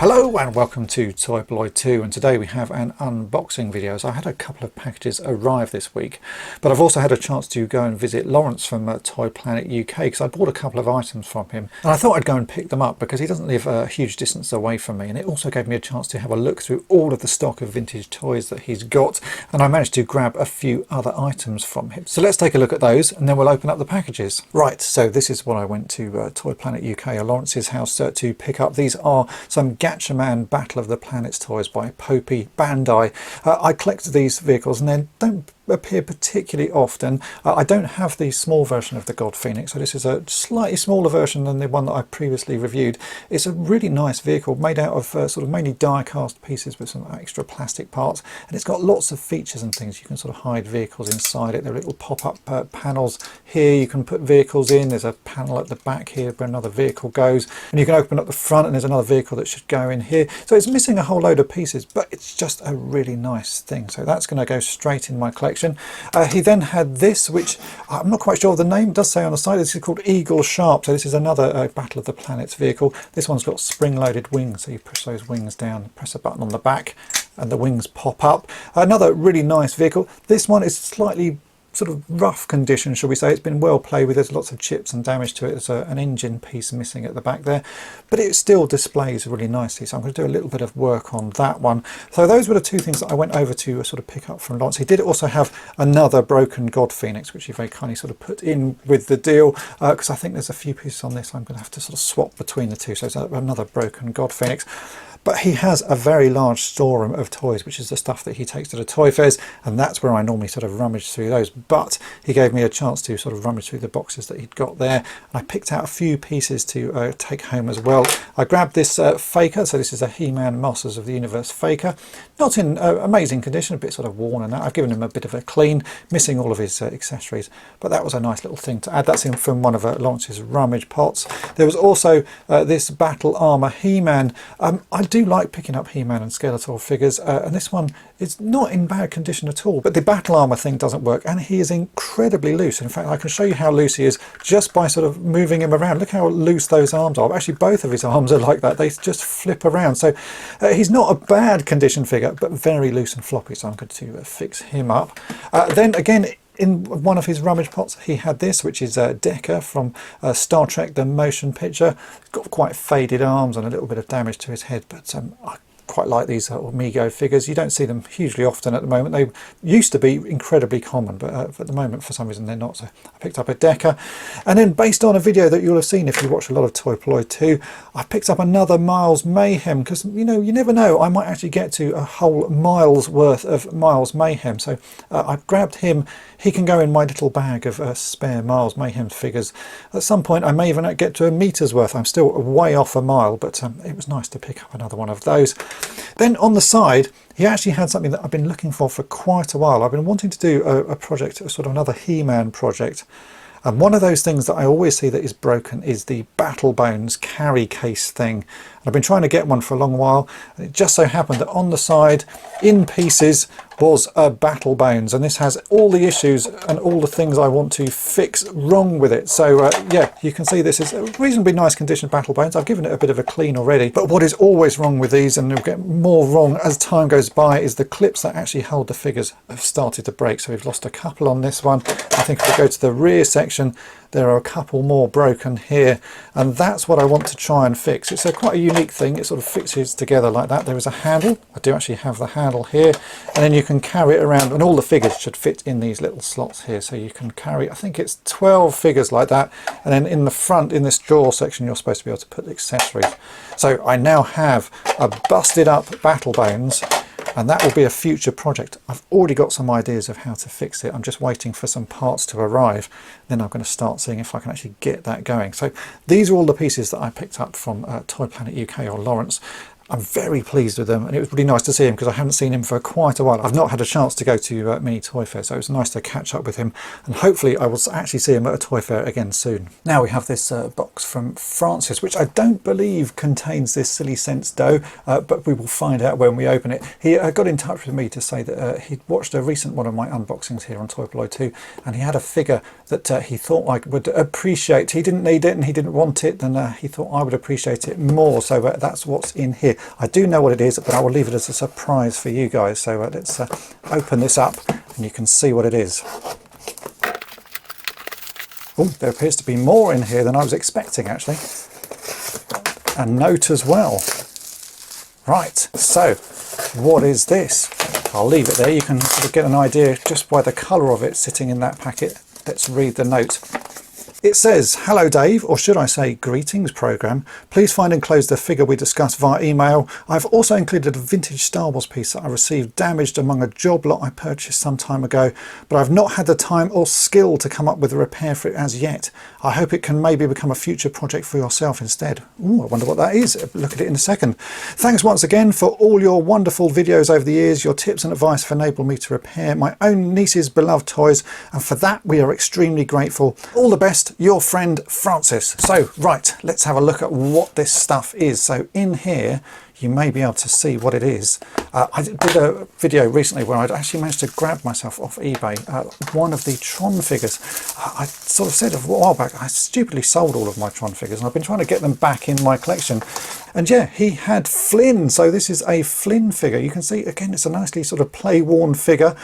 Hello and welcome to Polloi Two, and today we have an unboxing video. So I had a couple of packages arrive this week, but I've also had a chance to go and visit Lawrence from Toy Planet UK because I bought a couple of items from him and I thought I'd go and pick them up because he doesn't live a huge distance away from me, and it also gave me a chance to have a look through all of the stock of vintage toys that he's got, and I managed to grab a few other items from him. So let's take a look at those and then we'll open up the packages. Right, so this is what I went to Toy Planet UK or Lawrence's house to pick up. These are some Gatchaman Battle of the Planets toys by Polloi Bandai. I collect these vehicles and they don't appear particularly often. I don't have the small version of the God Phoenix, so this is a slightly smaller version than the one that I previously reviewed. It's a really nice vehicle made out of sort of mainly die cast pieces with some extra plastic parts, and it's got lots of features and things. You can sort of hide vehicles inside it. There are little pop-up panels here you can put vehicles in. There's a panel at the back here where another vehicle goes, and you can open up the front and there's another vehicle that should go in here. So it's missing a whole load of pieces, but it's just a really nice thing. So that's going to go straight in my collection. He then had this, which I'm not quite sure of the name. It does say on the side. This is called Eagle Sharp. So this is another Battle of the Planets vehicle. This one's got spring-loaded wings. So you push those wings down, press a button on the back, and the wings pop up. Another really nice vehicle. This one is slightly sort of rough condition, shall we say. It's been well played with. There's lots of chips and damage to it. There's an engine piece missing at the back there, but it still displays really nicely. So I'm going to do a little bit of work on that one. So those were the two things that I went over to sort of pick up from Lawrence. He did also have another broken God Phoenix, which he very kindly sort of put in with the deal, because I think there's a few pieces on this I'm going to have to sort of swap between the two. So it's another broken God Phoenix. But he has a very large storeroom of toys, which is the stuff that he takes to the toy fairs, and that's where I normally sort of rummage through those. But he gave me a chance to sort of rummage through the boxes that he'd got there, and I picked out a few pieces to take home as well. I grabbed this Faker, so this is a He-Man Masters of the Universe Faker. Not in amazing condition, a bit sort of worn and that. I've given him a bit of a clean, missing all of his accessories, but that was a nice little thing to add. That's in from one of Lawrence's rummage pots. There was also this Battle Armor He-Man. I do like picking up He-Man and Skeletor figures, and this one is not in bad condition at all, but the battle armor thing doesn't work, and he is incredibly loose. In fact, I can show you how loose he is just by sort of moving him around. Look how loose those arms are. Actually, both of his arms are like that. They just flip around. So he's not a bad condition figure, but very loose and floppy, so I'm going to fix him up. Then again, in one of his rummage pots, he had this, which is Decker from Star Trek the Motion Picture. He's got quite faded arms and a little bit of damage to his head, but I quite like these M.A.S.K figures. You don't see them hugely often at the moment. They used to be incredibly common, but at the moment for some reason they're not. So I picked up a Decker, and then based on a video that you'll have seen if you watch a lot of Polloi Two, I picked up another Miles Mayhem, because you never know, I might actually get to a whole mile's worth of Miles Mayhem. So I've grabbed him. He can go in my little bag of spare Miles Mayhem figures. At some point I may even get to a meter's worth. I'm still way off a mile, but it was nice to pick up another one of those. Then on the side, he actually had something that I've been looking for quite a while. I've been wanting to do a project, sort of another He-Man project. And one of those things that I always see that is broken is the Battle Bones carry case thing. And I've been trying to get one for a long while. And it just so happened that on the side, in pieces, was a Battle Bones. And this has all the issues and all the things I want to fix wrong with it. So yeah, you can see this is a reasonably nice condition Battle Bones. I've given it a bit of a clean already. But what is always wrong with these, and it'll get more wrong as time goes by, is the clips that actually hold the figures have started to break. So we've lost a couple on this one. I think if we go to the rear section, there are a couple more broken here, and that's what I want to try and fix. It's quite a unique thing. It sort of fixes together like that. There is a handle. I do actually have the handle here, and then you can carry it around, and all the figures should fit in these little slots here. So you can carry, I think it's 12 figures like that, and then in the front, in this drawer section, you're supposed to be able to put the accessories. So I now have a busted up Battle Bones, and that will be a future project. I've already got some ideas of how to fix it. I'm just waiting for some parts to arrive. Then I'm going to start seeing if I can actually get that going. So these are all the pieces that I picked up from Toy Planet UK or Lawrence. I'm very pleased with them, and it was really nice to see him because I haven't seen him for quite a while. I've not had a chance to go to many toy fairs, so it was nice to catch up with him, and hopefully I will actually see him at a toy fair again soon. Now we have this box from Francis, which I don't believe contains this Silly Sense dough, but we will find out when we open it. He got in touch with me to say that he'd watched a recent one of my unboxings here on Polloi Two, and he had a figure that he thought I would appreciate. He didn't need it and he didn't want it, and he thought I would appreciate it more, so that's what's in here. here. I do know what it is, but I will leave it as a surprise for you guys. So let's open this up and you can see what it is. Oh, there appears to be more in here than I was expecting, actually. A note as well. Right, so what is this? I'll leave it there. You can sort of get an idea just by the colour of it sitting in that packet. Let's read the note. It says, "Hello Dave," or should I say greetings program. "Please find enclosed the figure we discussed via email. I've also included a vintage Star Wars piece that I received damaged among a job lot I purchased some time ago, but I've not had the time or skill to come up with a repair for it as yet. I hope it can maybe become a future project for yourself instead." Ooh, I wonder what that is. Look at it in a second. "Thanks once again for all your wonderful videos over the years. Your tips and advice have enabled me to repair my own niece's beloved toys, and for that we are extremely grateful. All the best, your friend Francis." So right, let's have a look at what this stuff is. So in here you may be able to see what it is. I did a video recently where I'd actually managed to grab myself off eBay one of the Tron figures. I sort of said a while back I stupidly sold all of my Tron figures, and I've been trying to get them back in my collection. And yeah, he had Flynn, so this is a Flynn figure. You can see again it's a nicely sort of play-worn figure.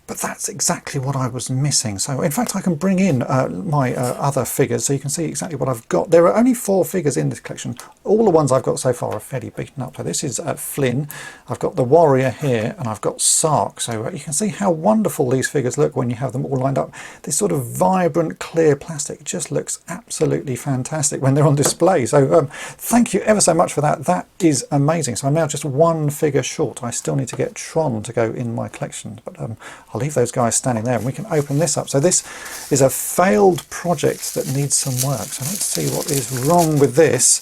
But that's exactly what I was missing. So in fact I can bring in my other figures so you can see exactly what I've got. There are only 4 figures in this collection. All the ones I've got so far are fairly beaten up. So this is Flynn, I've got the Warrior here, and I've got Sark. So you can see how wonderful these figures look when you have them all lined up. This sort of vibrant clear plastic just looks absolutely fantastic when they're on display. So thank you ever so much for that. That is amazing. So I'm now just 1 figure short. I still need to get Tron to go in my collection, but I'll leave those guys standing there and we can open this up. So this is a failed project that needs some work. So let's see what is wrong with this.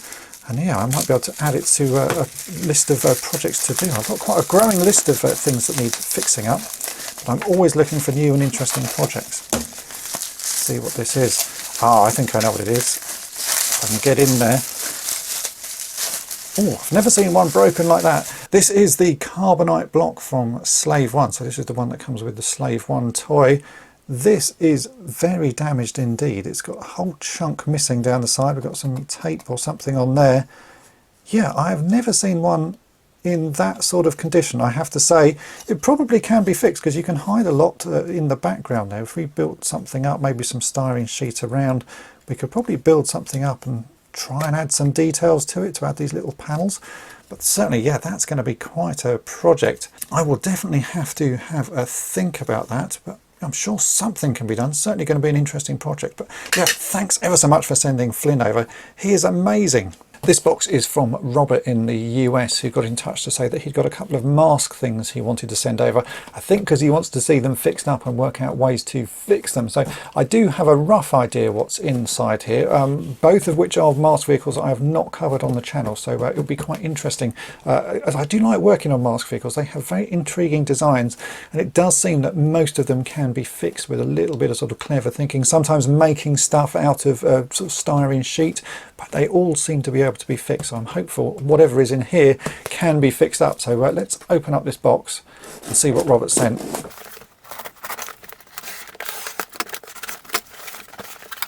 And yeah, I might be able to add it to a list of projects to do. I've got quite a growing list of things that need fixing up. But I'm always looking for new and interesting projects. Let's see what this is. Ah, I think I know what it is. If I can get in there. Oh, I've never seen one broken like that. This is the carbonite block from Slave 1. So this is the one that comes with the Slave 1 toy. This is very damaged indeed. It's got a whole chunk missing down the side. We've got some tape or something on there. Yeah, I've never seen one in that sort of condition. I have to say it probably can be fixed because you can hide a lot in the background there. If we built something up, maybe some styrene sheet around, we could probably build something up and try and add some details to it to add these little panels. But certainly, yeah, that's going to be quite a project. I will definitely have to have a think about that, but I'm sure something can be done. Certainly going to be an interesting project. But yeah, thanks ever so much for sending Flynn over. He is amazing. This box is from Robert in the US, who got in touch to say that he'd got a couple of M.A.S.K things he wanted to send over. I think because he wants to see them fixed up and work out ways to fix them. So I do have a rough idea what's inside here, both of which are M.A.S.K vehicles I have not covered on the channel. So it'll be quite interesting. As I do like working on M.A.S.K vehicles. They have very intriguing designs, and it does seem that most of them can be fixed with a little bit of sort of clever thinking, sometimes making stuff out of sort of styrene sheet, but they all seem to be able to be fixed. So I'm hopeful whatever is in here can be fixed up. So let's open up this box and see what Robert sent.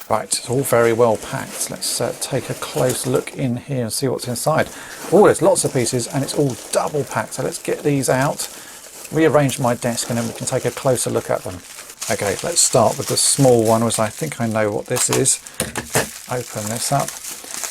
Right, it's all very well packed. Let's take a close look in here and see what's inside. Oh, there's lots of pieces and it's all double packed. So let's get these out, rearrange my desk, and then we can take a closer look at them. Okay, let's start with the small one, as I think I know what this is. Open this up.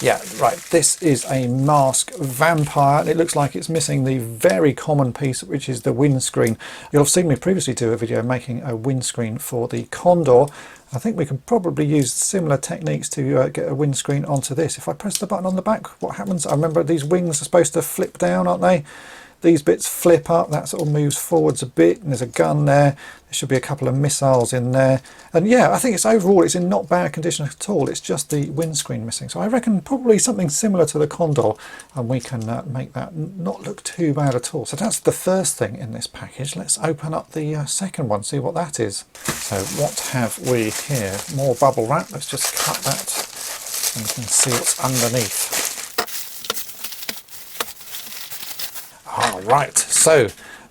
Yeah, right, this is a M.A.S.K vampire. It looks like it's missing the very common piece, which is the windscreen. You'll have seen me previously do a video making a windscreen for the Condor. I think we can probably use similar techniques to get a windscreen onto this. If I press the button on the back, what happens? I remember these wings are supposed to flip down, aren't they? These bits flip up, that sort of moves forwards a bit, and there's a gun there. There should be a couple of missiles in there. And yeah, I think it's overall, it's in not bad condition at all. It's just the windscreen missing. So I reckon probably something similar to the Condor, and we can make that not look too bad at all. So that's the first thing in this package. Let's open up the second one, see what that is. So what have we here? More bubble wrap. Let's just cut that and we can see what's underneath. Right, so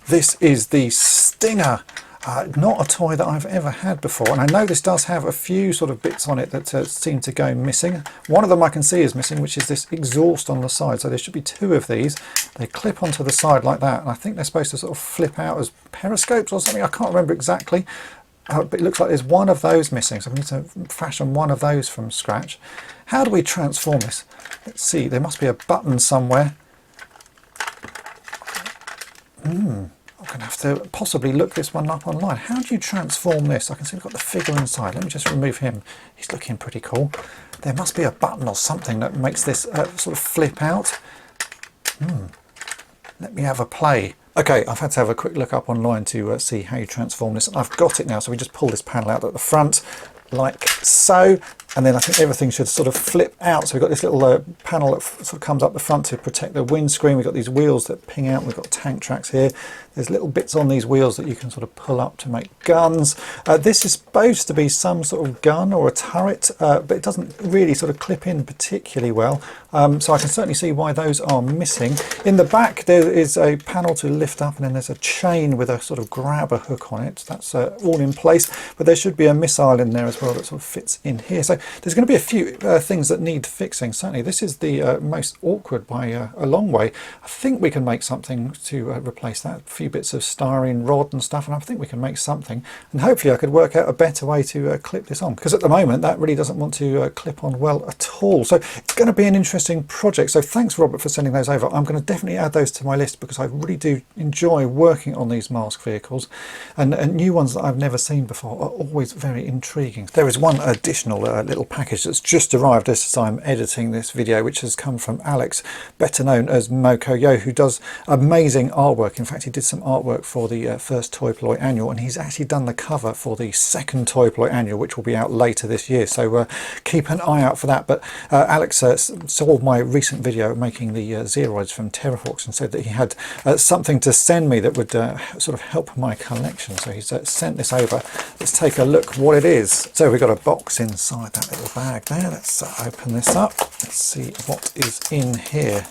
this is the Stinger. Not a toy that I've ever had before, and I know this does have a few sort of bits on it that seem to go missing. One of them I can see is missing, which is this exhaust on the side. So there should be two of these. They clip onto the side like that, and I think they're supposed to sort of flip out as periscopes or something. I can't remember exactly, but it looks like there's one of those missing, so we need to fashion one of those from scratch. How do we transform this? Let's see, there must be a button somewhere. I'm going to have to possibly look this one up online. How do you transform this? I can see we've got the figure inside. Let me just remove him. He's looking pretty cool. There must be a button or something that makes this sort of flip out. Let me have a play. Okay, I've had to have a quick look up online to see how you transform this. I've got it now, so we just pull this panel out at the front, like so, and then I think everything should sort of flip out. So we've got this little panel that sort of comes up the front to protect the windscreen. We've got these wheels that ping out. We've got tank tracks here. There's little bits on these wheels that you can sort of pull up to make guns. This is supposed to be some sort of gun or a turret, but it doesn't really sort of clip in particularly well. So I can certainly see why those are missing. In the back there is a panel to lift up, and then there's a chain with a sort of grabber hook on it. That's all in place, but there should be a missile in there as well that sort of fits in here. So there's going to be a few things that need fixing. Certainly this is the most awkward by a long way. I think we can make something to replace that. A few bits of styrene rod and stuff, and I think we can make something, and hopefully I could work out a better way to clip this on, because at the moment that really doesn't want to clip on well at all. So it's going to be an interesting project. So thanks, Robert, for sending those over. I'm going to definitely add those to my list, because I really do enjoy working on these M.A.S.K vehicles, and new ones that I've never seen before are always very intriguing. There is one additional little package that's just arrived as I'm editing this video, which has come from Alex, better known as M.A.S.K, who does amazing artwork. In fact, he did some artwork for the first Toy-Polloi annual, and he's actually done the cover for the second Toy-Polloi annual, which will be out later this year. So keep an eye out for that. But Alex saw my recent video making the Zeroids from Terra Hawks and said that he had something to send me that would sort of help my collection. So he's sent this over. Let's take a look what it is. So we've got a box inside that little bag there. Let's open this up. Let's see what is in here.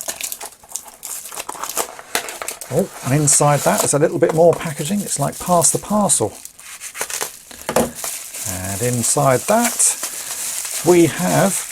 Oh, and inside that is a little bit more packaging. It's like pass the parcel. And inside that we have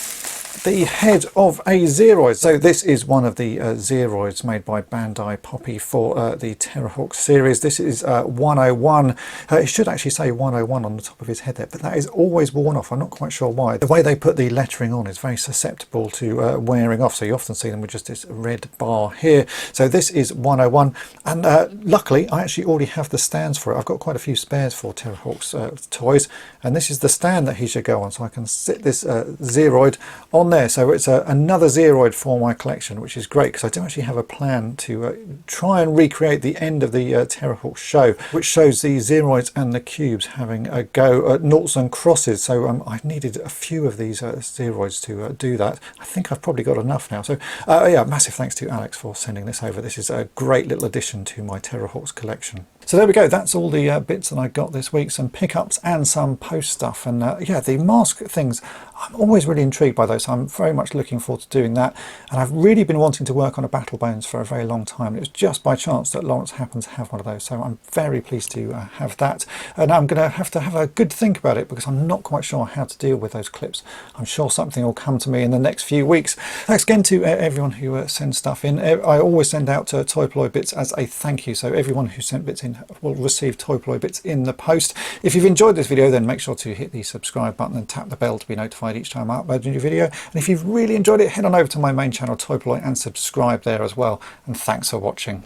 the head of a Zeroid. So this is one of the Zeroids made by Bandai Poppy for the Terra Hawks series. This is 101. It should actually say 101 on the top of his head there, but that is always worn off. I'm not quite sure why. The way they put the lettering on is very susceptible to wearing off, so you often see them with just this red bar here. So this is 101, and luckily I actually already have the stands for it. I've got quite a few spares for Terra Hawks toys, and this is the stand that he should go on, so I can sit this Zeroid on there. So it's another Zeroid for my collection, which is great, because I do actually have a plan to try and recreate the end of the Terra Hawks show, which shows the Zeroids and the cubes having a go at noughts and crosses. So I needed a few of these Zeroids to do that. I think I've probably got enough now. So yeah, massive thanks to Alex for sending this over. This is a great little addition to my Terra Hawks collection. So there we go, that's all the bits that I got this week, some pickups and some post stuff. And yeah, the M.A.S.K things, I'm always really intrigued by those, so I'm very much looking forward to doing that. And I've really been wanting to work on a Battle Bones for a very long time. It was just by chance that Lawrence happens to have one of those, so I'm very pleased to have that. And I'm going to have a good think about it, because I'm not quite sure how to deal with those clips. I'm sure something will come to me in the next few weeks. Thanks again to everyone who sends stuff in. I always send out Toy-Polloi bits as a thank you, so everyone who sent bits in will receive Toy-Polloi bits in the post. If you've enjoyed this video, then make sure to hit the subscribe button and tap the bell to be notified each time I upload a new video. And if you've really enjoyed it, head on over to my main channel Toy-Polloi and subscribe there as well. And thanks for watching.